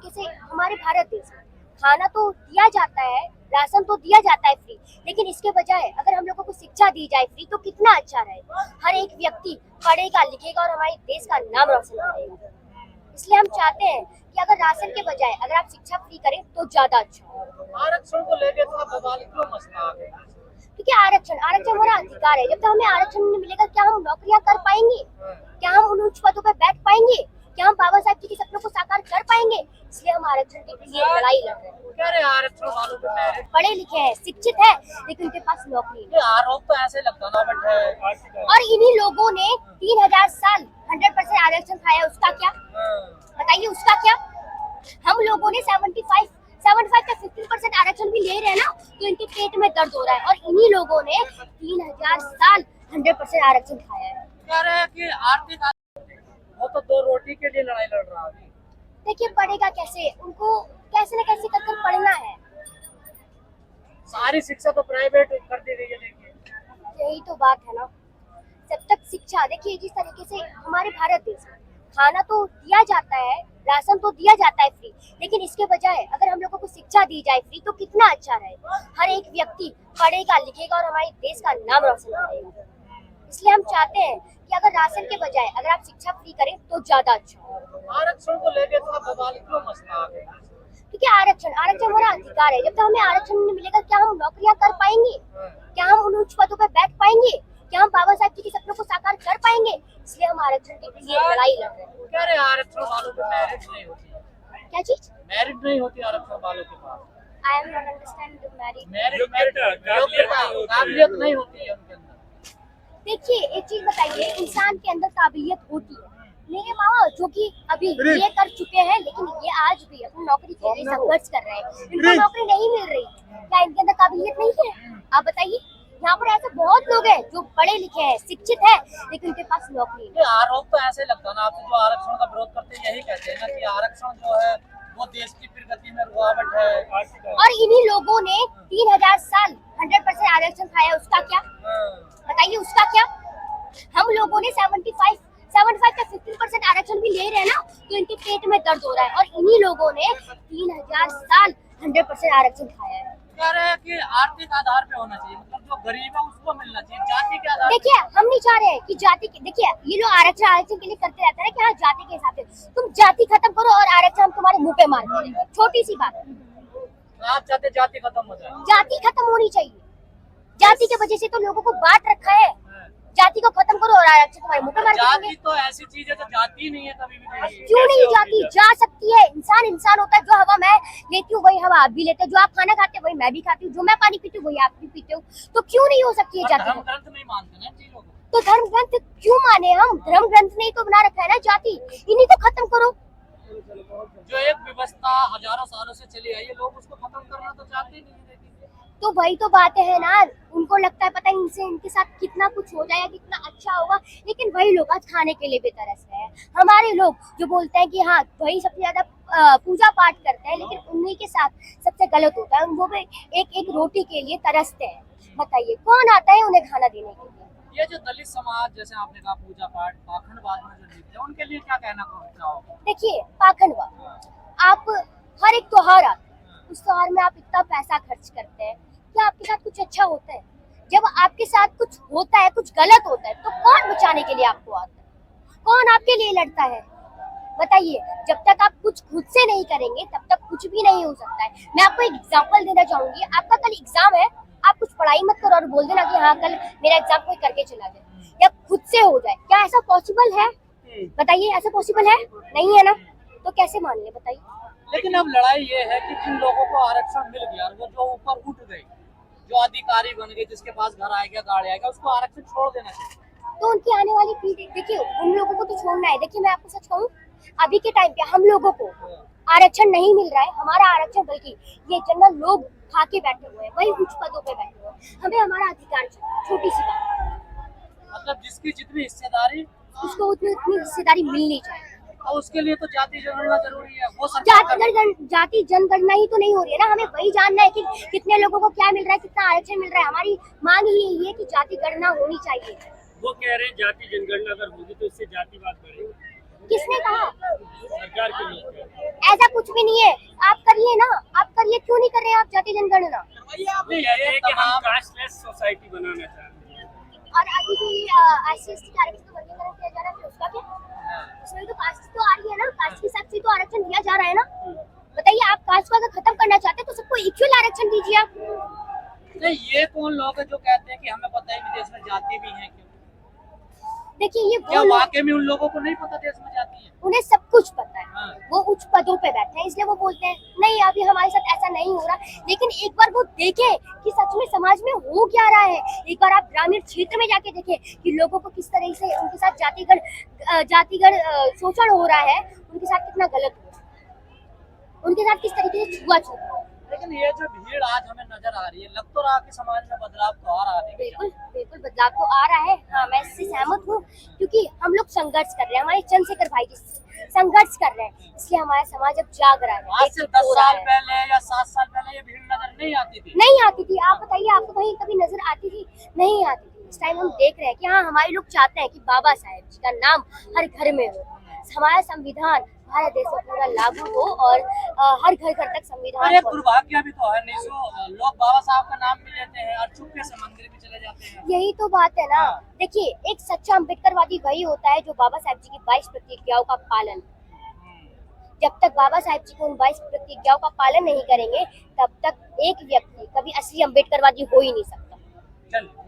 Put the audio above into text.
तरीके से हमारे भारत देश में खाना तो दिया जाता है, राशन तो दिया जाता है फ्री, लेकिन इसके बजाय अगर हम लोगों को शिक्षा दी जाए फ्री तो कितना अच्छा रहेगा। हर एक व्यक्ति पढ़ेगा लिखेगा और हमारे देश का नाम रोशन करेगा। इसलिए हम चाहते हैं कि अगर राशन के बजाय अगर आप शिक्षा फ्री करें तो ज्यादा अच्छा हो। आरक्षण को लेकर थोड़ा बवाल क्यों मचता है? क्योंकि आरक्षण आरक्षण हमारा अधिकार है। जब तक हमें आरक्षण नहीं मिलेगा क्या हम नौकरियां कर पाएंगे? क्या हम उन उच्च पदों पर बैठ पाएंगे? क्या हम बाबा साहब जी के सपनों को साकार कर पाएंगे? इसलिए हम आरक्षण के लिए लड़ाई लड़ रहे हैं। क्या रे आरक्षण वालों पे मेरिट? पढ़े लिखे हैं, शिक्षित है, लेकिन उनके पास नौकरी नहीं। ये आरोप तो ऐसे लगता ना बट है। और इन्हीं लोगों ने 3000 साल 100% आरक्षण खाया, उसका क्या? बताइए उसका क्या? हम लोगों ने 75 का 15% आरक्षण भी ले रहे हैं ना, तो इनके पेट में दर्द हो रहा है। और इन्हीं लोगों ने 3000 साल 100% आरक्षण खाया है। कह रहे हैं कि आर्थिक वो तो दो रोटी के लिए लड़ाई लड़ रहा है। देखिए पढ़ेगा कैसे? उनको कैसे न कैसे कर पढ़ना है। सारी शिक्षा तो प्राइवेट कर दी गई है। देखिए यही तो बात है ना। जब तक शिक्षा, देखिए जिस तरीके से हमारे भारत देश में खाना तो दिया जाता है, राशन तो दिया जाता है फ्री, लेकिन इसके बजाय अगर हम लोगों को शिक्षा दी जाए फ्री तो कितना अच्छा रहेगा। हर एक व्यक्ति पढ़ेगा लिखेगा और हमारे देश का नाम रोशन करेगा। इसलिए हम चाहते हैं कि अगर राशन के बजाय अगर आप शिक्षा फ्री करें तो ज्यादा अच्छा हो। आरक्षण को लेकर थोड़ा बवाल क्यों मचता है? क्योंकि आरक्षण हमारा अधिकार है। जब तक हमें आरक्षण नहीं मिलेगा क्या हम नौकरियां कर पाएंगे? क्या हम उन उच्च पदों पर बैठ पाएंगे? क्या हम बाबा साहब जी के सपनों को साकार कर पाएंगे? इसलिए हम आरक्षण के लिए लड़ाई लड़ रहे हैं। क्या रे आरक्षण वालों पे मेरिट नहीं होती? क्या चीज? मेरिट नहीं होती आरक्षण वालों के पास। I am not understand the merit. काबिलियत नहीं होती है उनके अंदर। देखिए एक चीज बताइए, इंसान के अंदर काबिलियत होती है। मेरे मामा जो कि अभी ये कर चुके हैं, लेकिन ये आज भी अपनी नौकरी के लिए संघर्ष कर रहे हैं, इनको नौकरी नहीं मिल रही। क्या इनके अंदर काबिलियत नहीं है? आप बताइए। यहाँ पर ऐसे बहुत लोग हैं जो पढ़े लिखे हैं, शिक्षित है, लेकिन उनके पास नौकरी नहीं। ये आरोप तो ऐसे लगता ना, आपसे जो आरक्षण का विरोध करते हैं यही कहते हैं ना कि आरक्षण जो है वो देश की प्रगति में रुकावट है। और इन्हीं लोगों ने 3000 साल 100% आरक्षण खाया, उसका क्या? बताइए उसका क्या? हम लोगों ने 75 का 15% आरक्षण भी ले रहे हैं ना, तो इनके पेट में दर्द हो रहा है। और इन्हीं लोगों ने 3000 साल 100% आरक्षण खाया है। कह रहे हैं कि आर्थिक आधार पे होना चाहिए, मतलब जो गरीब है उसको मिलना चाहिए, जाति के आधार। देखिए हम नहीं चाह रहे हैं कि जाति के, देखिए ये लोग आरक्षण के लिए करते रहते हैं कि हाँ जाति के हिसाब से। तुम जाति खत्म करो और आरक्षण हम तुम्हारे मुंह पे मार देंगे। छोटी सी बात है। आप चाहते जाति खत्म हो जाए? जाति खत्म होनी चाहिए। जाति के वजह से तो लोगों को बांट रखा है। जाति को खत्म करो और आरक्षण तुम्हारे मुंह पे मार जाति देंगे। तो ऐसी चीज है जो जाति ही नहीं है कभी भी। क्यों नहीं जाती? जा सकती है। इंसान इंसान होता है। जो हवा मैं लेती हूँ वही हवा आप भी लेते हो, जो आप खाना खाते हो वही मैं भी खाती हूँ, जो मैं पानी पीती हूँ वही आप भी पीते हो। तो क्यों नहीं हो सकती है जाति? धर्म ग्रंथ नहीं मानते ना चीजों को। तो धर्म ग्रंथ क्यों माने? हम धर्म ग्रंथ ने ही तो बना रखा है ना जाति। इन्हीं को खत्म करो। जो एक व्यवस्था हजारों सालों से चली आई है, लोग उसको खत्म करना तो चाहते ही नहीं है। तो वही तो बातें है ना। उनको लगता है पता है इनसे इनके साथ कितना कुछ हो जाएगा, कितना अच्छा होगा, लेकिन वही लोग आज खाने के लिए भी तरस रहे हैं। हमारे लोग जो बोलते हैं कि हाँ वही सबसे ज्यादा पूजा पाठ करते हैं, लेकिन उन्हीं के साथ सबसे गलत होता है। वो भी एक एक रोटी के लिए तरसते हैं। बताइए कौन आता है उन्हें खाना देने के लिए? ये जो दलित समाज, जैसे आपने कहा पूजा पाठ पाखंडवाद में जो लिखते हैं, उनके लिए क्या कहना चाहोगे? देखिए पाखंडवाद, आप हर एक त्योहार आता है, उस त्योहार में आप इतना पैसा खर्च करते हैं, क्या आपके साथ कुछ अच्छा होता है? जब आपके साथ कुछ होता है, कुछ गलत होता है, तो कौन बचाने के लिए आपको आता है? कौन आपके लिए लड़ता है? बताइए। जब तक आप कुछ खुद से नहीं करेंगे तब तक कुछ भी नहीं हो सकता है। मैं आपको एक एग्जांपल देना चाहूंगी। आपका कल एग्जाम है, आप कुछ पढ़ाई मत करो और बोल देना कि हाँ कल मेरा एग्जाम कोई करके चला जाए या खुद से हो जाए। क्या ऐसा पॉसिबल है? बताइए ऐसा पॉसिबल है? नहीं है ना। तो कैसे मान ले बताइए। लेकिन अब लड़ाई ये है कि जिन लोगों को आरक्षण मिल गया, वो जो ऊपर उठ गए, जो अधिकारी बन गए, जिसके पास घर आएगा गाड़ी आएगा, उसको आरक्षण छोड़ देना चाहिए। तो उनकी आने वाली पीढ़ी, देखिए उन लोगों को तो छोड़ना है। देखिए मैं आपको सच कहूँ, अभी के टाइम पे हम लोगों को आरक्षण नहीं मिल रहा है। हमारा आरक्षण बल्कि ये जनरल लोग खा के बैठे हुए हैं, वही उच्च पदों पे बैठे हुए हैं। हमें हमारा अधिकार चाहिए। छोटी सी बात, मतलब जिसकी जितनी हिस्सेदारी, उसको उतनी उतनी हिस्सेदारी मिलनी चाहिए। तो उसके लिए तो जाति जनगणना जरूरी है। वो जाति जनगणना ही तो नहीं हो रही है ना। हमें वही जानना है कि कितने लोगों को क्या मिल रहा है, कितना आरक्षण मिल रहा है। हमारी मांग ही यही है कि जाति गणना होनी चाहिए। वो कह रहे हैं जाति जनगणना अगर होगी तो इससे जातिवाद बढ़ेगा। किसने कहा? सरकार के लोग ऐसा कुछ भी नहीं है। आप करिए ना, आप करिए, क्यों नहीं कर रहे हैं आप जाति जनगणना? नहीं है कि हम कास्टलेस सोसाइटी बनाना चाहते हैं। और अभी भी SC/ST का आरक्षण तो वर्गीकरण किया जा रहा है, फिर उसका क्या? उसमें तो कास्ट तो आ रही है ना, कास्ट के हिसाब से तो आरक्षण दिया जा रहा है ना। बताइए, आप कास्ट को अगर खत्म करना चाहते हैं तो सबको इक्वल आरक्षण दीजिए आप। नहीं, ये कौन लोग हैं जो कहते हैं कि हमें पता ही नहीं देश में जाति भी है क्यों? देखिए, ये क्या वो लोग, वाकई में उन लोगों को नहीं पता देश में जाति है? उन्हें सब कुछ पता है। हाँ। वो उच्च पदों पे बैठे हैं, इसलिए वो बोलते हैं नहीं अभी हमारे साथ ऐसा नहीं हो रहा। लेकिन एक बार वो देखें कि सच में समाज में हो क्या रहा है। एक बार आप ग्रामीण क्षेत्र में जाके देखें कि लोगों को किस तरह से उनके साथ जातिगत शोषण हो रहा है, उनके साथ कितना गलत हो रहा है, उनके साथ किस तरीके से छुआछूत हो रहा है। लेकिन ये जो भीड़ आज हमें नजर आ रही है, लग तो रहा है कि समाज में बदलाव तो आ रहा है। बिल्कुल बिल्कुल बदलाव तो आ रहा है। हाँ, मैं इससे सहमत हूँ, क्योंकि हम लोग संघर्ष कर रहे हैं, हमारे चंद्रशेखर भाई जी संघर्ष कर रहे हैं, इसलिए हमारा समाज अब जाग रहा है। आज से 10 साल पहले या 7 साल पहले ये भीड़ नजर नहीं आती थी। नहीं आती थी। आप बताइए, आपको कहीं कभी नजर आती थी? नहीं आती थी। इस टाइम हम देख रहे हैं कि हाँ, हमारे लोग चाहते हैं कि बाबा साहेब जी का नाम हर घर में हो, हमारा संविधान भारत देश में पूरा लागू हो और हर घर घर तक संविधान और एक पहुंचे। दुर्भाग्य भी तो है, नहीं सो लोग बाबा साहब का नाम भी लेते हैं और चुपके से मंदिर भी चले जाते हैं। यही तो बात है ना। देखिए, एक सच्चा अम्बेडकरवादी वही होता है जो बाबा साहेब जी की 22 प्रतिज्ञाओं का पालन। जब तक बाबा साहेब जी को उन 22 प्रतिज्ञाओं का पालन नहीं करेंगे, तब तक एक व्यक्ति कभी असली अम्बेडकरवादी हो ही नहीं सकता। चलिए।